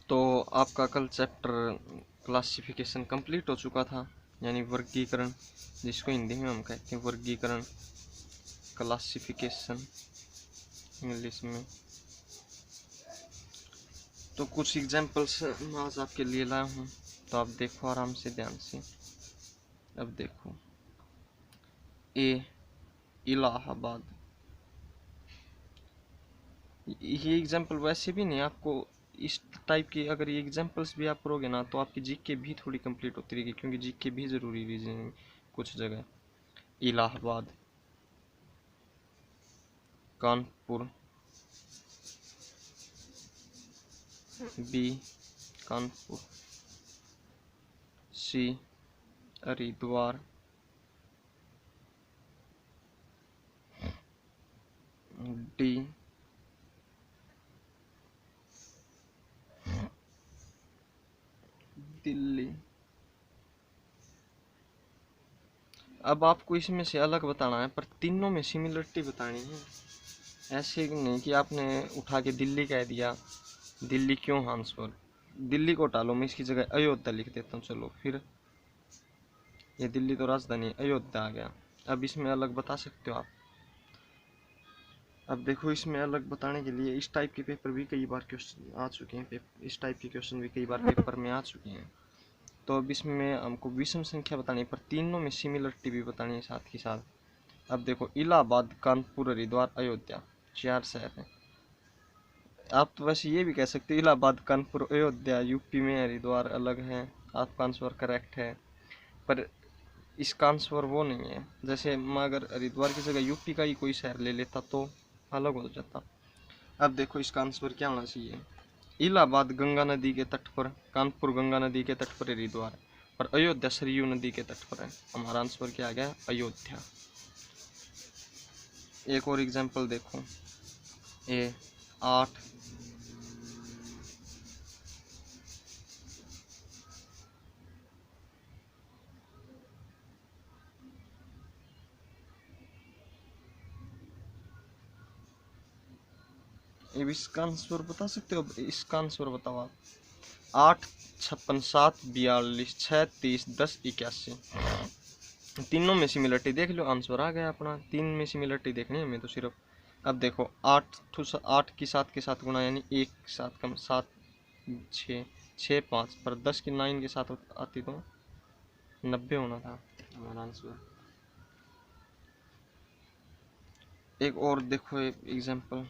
तो आपका कल चैप्टर क्लासिफिकेशन कंप्लीट हो चुका था, यानी वर्गीकरण, जिसको हिंदी में हम कहते हैं वर्गीकरण, क्लासिफिकेशन इंग्लिश में। तो कुछ एग्जांपल्स मैं आज आपके लिए लाया हूँ, तो आप देखो आराम से, ध्यान से। अब देखो, ए इलाहाबाद, ये एग्जांपल वैसे भी नहीं, आपको इस टाइप की अगर ये एग्जांपल्स भी आप करोगे ना तो आपकी जीके भी थोड़ी कंप्लीट होती रहेगी, क्योंकि जीके भी ज़रूरी रीजनिंग कुछ जगह। इलाहाबाद, कानपुर, बी कानपुर, सी हरिद्वार, डी दिल्ली। अब आपको इसमें से अलग बताना है, पर तीनों में सिमिलरिटी बतानी है। ऐसे नहीं कि आपने उठा के दिल्ली कह दिया, दिल्ली क्यों आंसर, दिल्ली को टालो, मैं इसकी जगह अयोध्या लिख देता हूँ। चलो फिर, ये दिल्ली तो राजधानी, अयोध्या आ गया। अब इसमें अलग बता सकते हो आप। अब देखो, इसमें अलग बताने के लिए इस टाइप के पेपर भी कई बार क्वेश्चन आ चुके हैं, इस टाइप के क्वेश्चन भी कई बार पेपर में आ चुके हैं। तो अब इसमें हमको विषम संख्या बतानी है, पर तीनों में सिमिलरिटी भी बतानी है साथ ही साथ। अब देखो, इलाहाबाद, कानपुर, हरिद्वार, अयोध्या, 4 शहर हैं। आप तो वैसे ये भी कह सकते हो इलाहाबाद, कानपुर, अयोध्या यूपी में, हरिद्वार अलग है। आपका आंसर करेक्ट है, पर इसका आंसर वो नहीं है। जैसे मैं अगर हरिद्वार की जगह यूपी का ही कोई शहर ले लेता तो अलग हो जाता। अब देखो, इसका आंसर क्या होना चाहिए। इलाहाबाद गंगा नदी के तट पर, कानपुर गंगा नदी के तट पर, हरिद्वार, और अयोध्या सरयू नदी के तट पर है। हमारा आंसर क्या आ गया, अयोध्या। एक और एग्जांपल देखो, ए 8, इसका आंसर बता सकते हो। इसका आंसर बताओ आप। 8, 56, 7, 42, 6, 30, 10, 81। तीनों में सिमिलरिटी देख लो, आंसर आ गया अपना। तीन में सिमिलरिटी देखनी है हमें तो सिर्फ। अब देखो, 8 की 7 के साथ गुणा, यानी 1 7 कम 7 6 6 5, पर 10 की 9 के साथ आती तो 90 होना था हमारा आंसर। एक और देखो, एक एग्जांपल।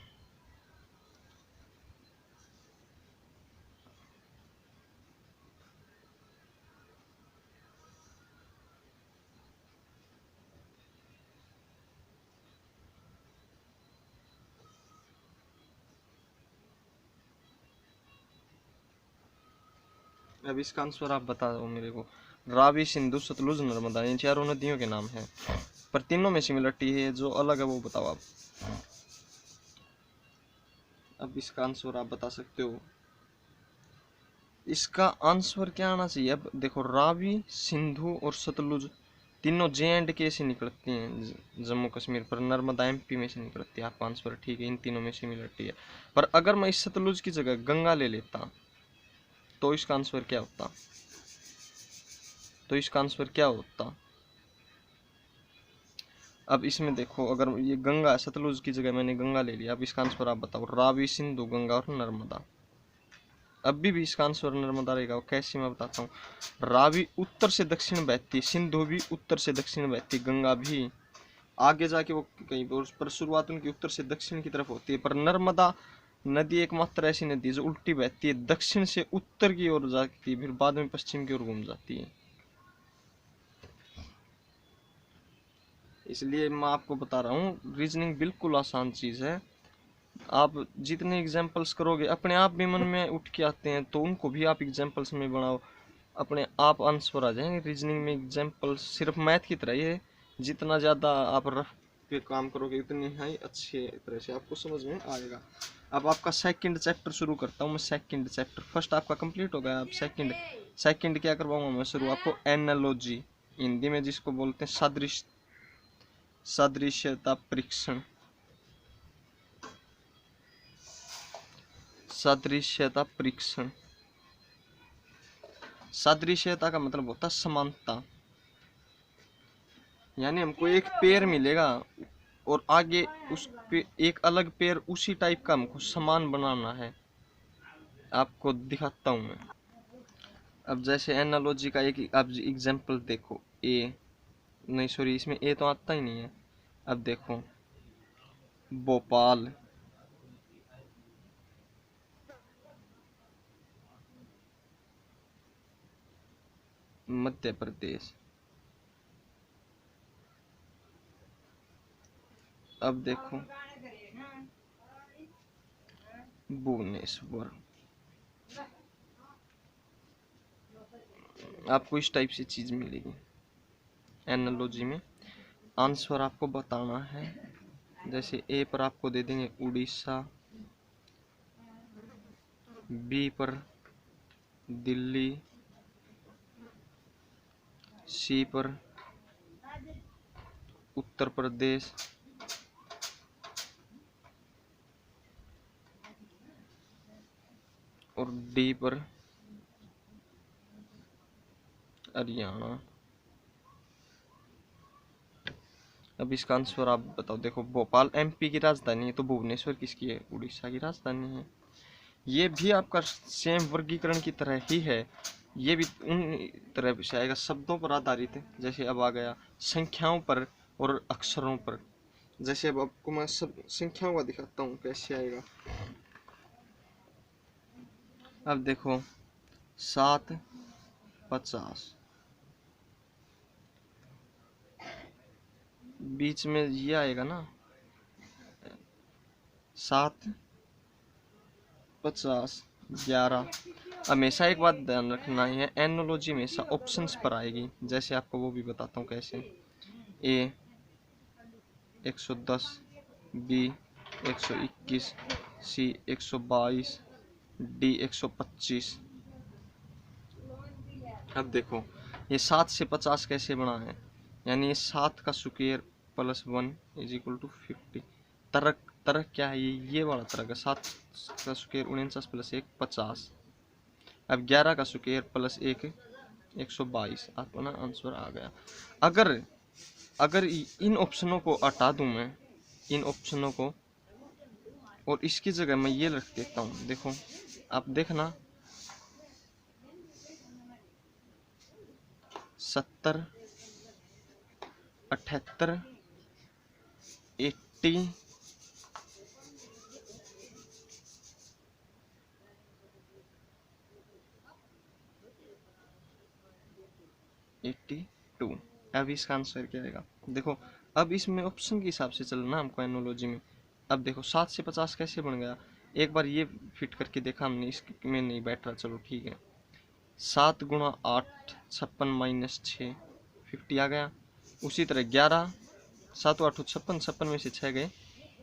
अब इसका आंसर आप बता दो मेरे को। रावी, सिंधु, सतलुज, नर्मदा, इन चारों नदियों के नाम हैं, पर तीनों में सिमिलरिटी है, जो अलग है वो बताओ आप। अब इसका आंसर आप बता सकते हो। इसका आंसर क्या आना चाहिए। अब देखो, रावी, सिंधु और सतलुज तीनों J&K से निकलती हैं, जम्मू कश्मीर, पर नर्मदा MP में से निकलती है। आपका आंसर ठीक है, इन तीनों में सिमिलरिटी है। पर अगर मैं इस सतलुज की जगह गंगा ले लेता तो इसका आंसर क्या होता, अब इसमें देखो, अगर ये गंगा, सतलुज की जगह मैंने गंगा ले लिया। अब इसका आंसर आप बताओ। रावी, सिंधु, गंगा और नर्मदा। अभी भी इसका आंसर नर्मदा रहेगा। कैसे, मैं बताता हूँ। रावी उत्तर से दक्षिण बहती, सिंधु भी उत्तर से दक्षिण बहती, गंगा भी आगे जाके वो कहीं पर शुरुआत उनकी उत्तर से दक्षिण की तरफ होती है। पर नर्मदा नदी एकमात्र ऐसी नदी है जो उल्टी बहती है, दक्षिण से उत्तर की ओर जाती है, फिर बाद में पश्चिम की ओर घूम जाती है। इसलिए मैं आपको बता रहा हूँ, रीजनिंग बिल्कुल आसान चीज़ है। आप जितने एग्जाम्पल्स करोगे, अपने आप भी मन में उठ के आते हैं, तो उनको भी आप एग्जाम्पल्स में बनाओ, अपने आप आंसर आ जाएंगे। रीजनिंग में एग्जाम्पल सिर्फ मैथ की तरह ही है, जितना ज़्यादा आप रफ पे काम करोगे उतनी ही अच्छे तरह से आपको समझ में आएगा। अब आपका सेकंड चैप्टर शुरू करता हूँ मैं। सेकंड चैप्टर, फर्स्ट आपका कंप्लीट हो गया। अब सेकंड क्या करवाऊंगा मैं शुरू आपको, एनालॉजी, हिंदी में जिसको बोलते हैं सदृश्यता परीक्षण, सदृश्यता परीक्षण। सादृश्यता का मतलब होता है समानता, यानी हमको एक पेड़ मिलेगा और आगे उस पे एक अलग पेड़ उसी टाइप का हमको समान बनाना है। आपको दिखाता हूँ मैं। अब जैसे एनालॉजी का एक आप एग्जांपल देखो, ए नहीं सॉरी इसमें ए तो आता ही नहीं है। अब देखो भोपाल, मध्य प्रदेश। अब देखो भुवनेश्वर। आपको इस टाइप से चीज मिलेगी एनालॉजी में। आंसर आपको बताना है। जैसे ए पर आपको दे देंगे उड़ीसा, बी पर दिल्ली, सी पर उत्तर प्रदेश, और डी पर हरियाणा। अब इसका आंसर आप बताओ। देखो भोपाल एमपी की राजधानी है, तो भुवनेश्वर किसकी है? उड़ीसा की राजधानी है। ये भी आपका सेम वर्गीकरण की तरह ही है। ये भी उन तरह से आएगा, शब्दों पर आधारित है। जैसे अब आ गया संख्याओं पर और अक्षरों पर। जैसे अब आपको मैं सब संख्याओं का दिखाता हूँ कैसे आएगा। अब देखो 7, 50, बीच में ये आएगा ना 7, 50, 11। हमेशा एक बात ध्यान रखना है, एनोलॉजी हमेशा ऑप्शंस पर आएगी। जैसे आपको वो भी बताता हूँ कैसे। ए 110, बी 121, सी 122, डी 125। अब देखो ये 7 से 50 कैसे बना है, यानी ये 7 का square plus 1 is equal to 50। तर्क तर्क क्या है? ये वाला तर्क है। 7 का स्क्वायर 49 प्लस 1 50। अब 11 का स्क्वायर प्लस 1 122। आपको ना आंसर आ गया। अगर अगर इन ऑप्शनों को हटा दूं मैं, इन ऑप्शनों को, और इसकी जगह मैं ये रख देता हूँ। देखो आप देखना 70, 78, 80, 82। अब इसका आंसर क्या आएगा? देखो अब इसमें ऑप्शन के हिसाब से चलना हमको एनोलॉजी में। अब देखो 7 से 50 कैसे बन गया? एक बार ये फिट करके देखा हमने, इसमें नहीं बैठ रहा, चलो ठीक है। 7 गुणा 8 56 माइनस 6 50 आ गया। उसी तरह 11, 7 8 56, 56 में से 6 गए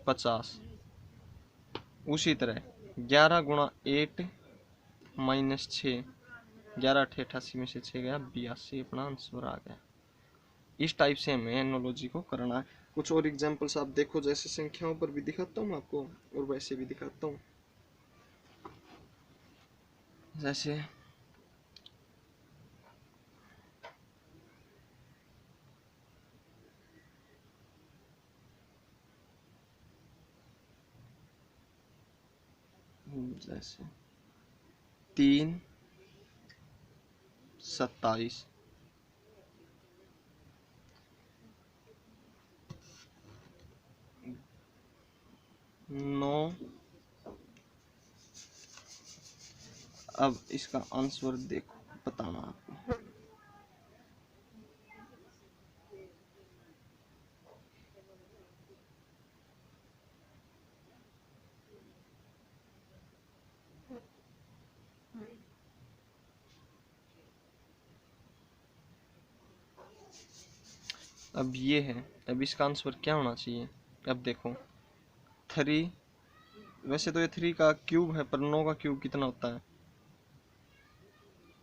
50। उसी तरह 11 गुणा 8 माइनस 6, 11 8 88 में से 6 गया 82। अपना आंसर आ गया। इस टाइप से हमें एनोलॉजी को करना है। कुछ और एग्जांपल्स आप देखो, जैसे संख्याओं पर भी दिखाता हूँ आपको और वैसे भी दिखाता हूँ। जैसे जैसे 3, 27, 9। अब इसका आंसर देखो, बताना आपको। अब ये है, अब इसका आंसर क्या होना चाहिए? अब देखो 3, वैसे तो ये 3 का क्यूब है, पर 9 का क्यूब कितना होता है?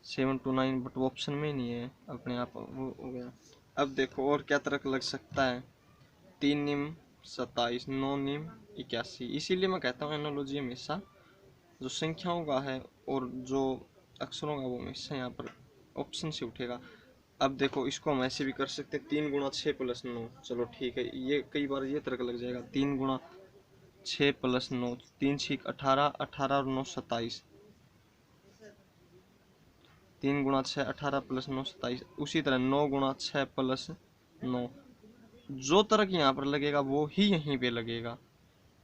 729, बट वो ऑप्शन में नहीं है, अपने आप वो हो गया। अब देखो और क्या तर्क लग सकता है? 3 निम 27, 9 निम 81। इसीलिए मैं कहता हूँ एनोलॉजी हमेशा जो संख्याओं का है और जो अक्षरों का, वो हमेशा यहाँ पर ऑप्शन से उठेगा। अब देखो इसको हम ऐसे भी कर सकते हैं, 3 गुणा 6 प्लस 9, चलो ठीक है, ये कई बार ये तर्क लग जाएगा, 3 गुणा 6 प्लस 9, 3 6 18, 18 और 9 27, 3 गुणा 6 18 प्लस 9 27। उसी तरह 9 गुणा 6 प्लस 9, जो तर्क यहाँ पर लगेगा वो ही यहीं पे लगेगा।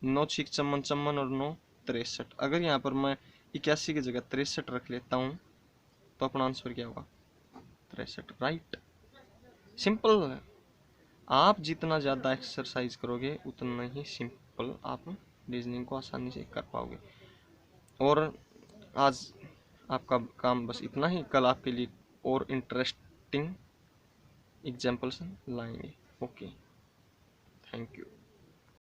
9 6 54 54 और 9 63। अगर यहाँ पर मैं 81 की जगह 63 रख लेता हूँ तो अपना आंसर क्या होगा? 63, राइट। सिंपल है। आप जितना ज़्यादा एक्सरसाइज करोगे उतना ही सिंपल आप रीजनिंग को आसानी से कर पाओगे। और आज आपका काम बस इतना ही, कल आपके लिए और इंटरेस्टिंग एग्जाम्पल्स लाएंगे। Okay, thank you.